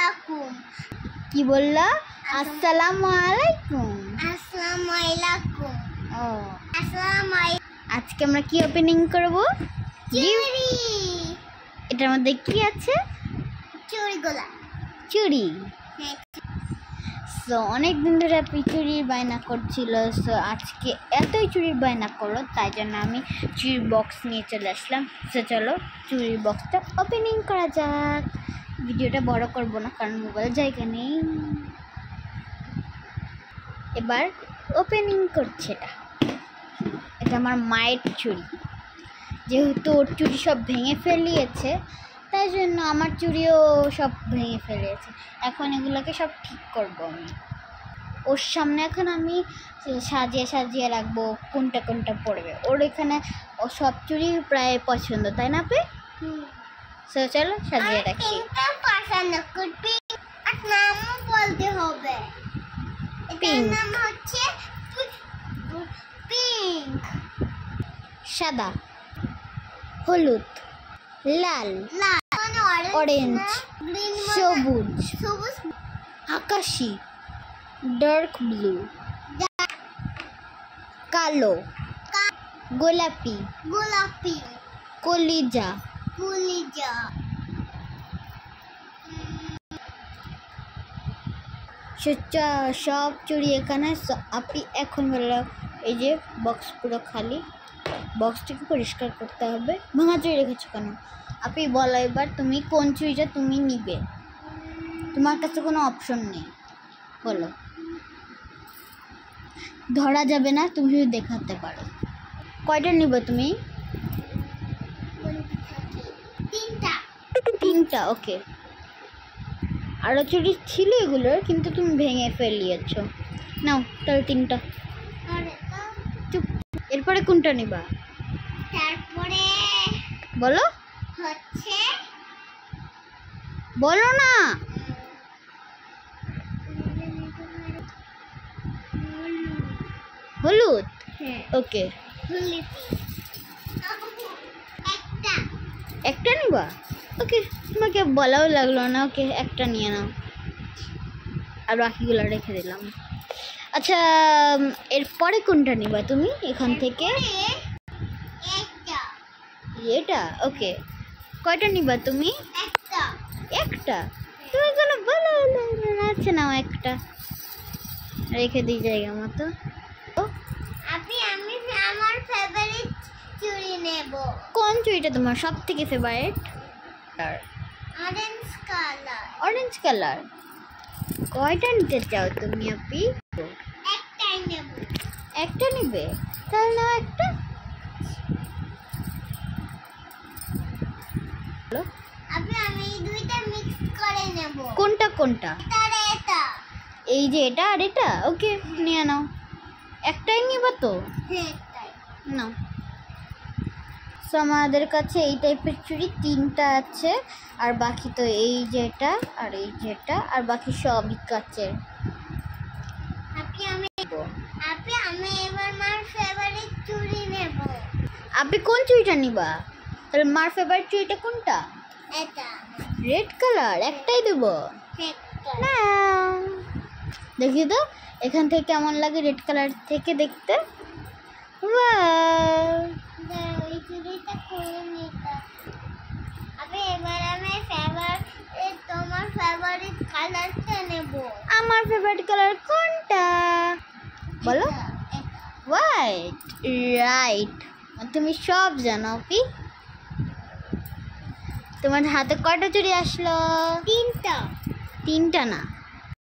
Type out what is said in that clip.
আলাইকুম। কি বললা? আসসালামু আলাইকুম। আসসালামু আলাইকুম। ও আসসালামু আলাইকুম। আজকে আমরা কি ওপেনিং করব? চুড়ি। এটার মধ্যে কি আছে? চুড়িগুলা। চুড়ি। হ্যাঁ। সো অনেক দিন ধরে আপনি চুড়ির বায়না করছিল। সো আজকে এতই চুড়ির বায়না করলো, তাই জন্য আমি চুড়ির বক্স নিয়ে চলে আসলাম। সো চলো চুড়ির বক্সটা ওপেনিং করা যাক। ভিডিওটা বড় করব না কারণ মোবাইল জায়গা নেই। এবার ওপেনিং করছে এটা আমার মায়ের চুড়ি। যেহেতু ওর চুড়ি সব ভেঙে ফেলিয়েছে, তাই জন্য আমার চুড়িও সব ভেঙে ফেলেছে। এখন এগুলোকে সব ঠিক করব আমি। ওর সামনে এখন আমি সাজিয়ে সাজিয়ে রাখবো কোনটা কোনটা পড়বে। ওর এখানে ও সব চুড়ি প্রায় পছন্দ, তাই না আপনি? সো চলো সাজিয়ে রাখি। পছন্দ করবি, আর নামও বলতে হবে। এটার নাম হচ্ছে পিঙ্ক। সাদা, হলুদ, লাল, অরেঞ্জ, সবুজ, আকাশি, ডার্ক ব্লু, কালো, গোলাপি, কলিজা, সব চুড়ি এখানে। আপনি এখন বললো এই যে বক্স পুরো খালি, বক্সটাকে পরিষ্কার করতে হবে। ভাঙা চুড়ি রেখেছো কেন? আপনি বলো এবার তুমি কোন চুড়িটা তুমি নিবে। তোমার কাছে কোনো অপশন নেই, বলো। ধরা যাবে না, তুমি শুধু দেখাতে পারো। কয়টা নিবে তুমি? তিনটা। ওকে। আরও চুড়ি ছিল এগুলোর, কিন্তু তুমি ভেঙে ফেলিয়েছো। নাও তাহলে তিনটা। চুপ। এরপরে কোনটা নিবা? তারপরে বলো, হচ্ছে বলো না। হলুদ। ওকে, একটা নিবা। ওকে, তোমাকে বলাও লাগলো না। ওকে, একটা নিয়ে নাও, আর বাকিগুলো রেখে দিলাম। আচ্ছা, এরপরে কোনটা নিবা তুমি এখান থেকে? এটা। ওকে, কয়টা নিবা তুমি? একটা। তুমি কোনো বলো না। আচ্ছা নাও, একটা রেখে দিই জায়গা মতো। আমি আমার ফেভারিট চুড়ি নেব। কোন চুড়িটা তোমার সব থেকে ফেভারিট? Orange colour. কয়টা নিতে চাও তুমি আপনি? একটাই নেব। একটা নিবে? তাহলে নাও একটা। আমি দুইটা মিক্স করে নেব। কোনটা কোনটা? এটা। এই যে এটা আর এটা। ওকে, নিয়ে নাও। একটাই নিবা তো? একটাই নাও। সো আমাদের কাছে এই টাইপের চুড়ি তিনটা আছে, আর বাকি তো এই যেটা আর এই যেটা, আর বাকি সবই কাচের। আমি এবার মার ফেভারিট চুড়ি নেব। আপনি কোন চুড়িটা নিবা? তাহলে মার ফেভারিট চুড়িটা কোনটা? এটা। Red colour. একটাই দেবো না? দেখি তো এখান থেকে কেমন লাগে রেড কালার থেকে দেখতে। ওই চুড়িটা খুলে নিতে। এবার আমি তোমার ফেভারিট কালারটা নেব। আমার ফেভারিট কালার কোনটা বলো? হোয়াইট। রাইট, তুমি সব জানো কি? তোমার হাতে কয়টা চুড়ি আসলো? তিনটা। তিনটা না,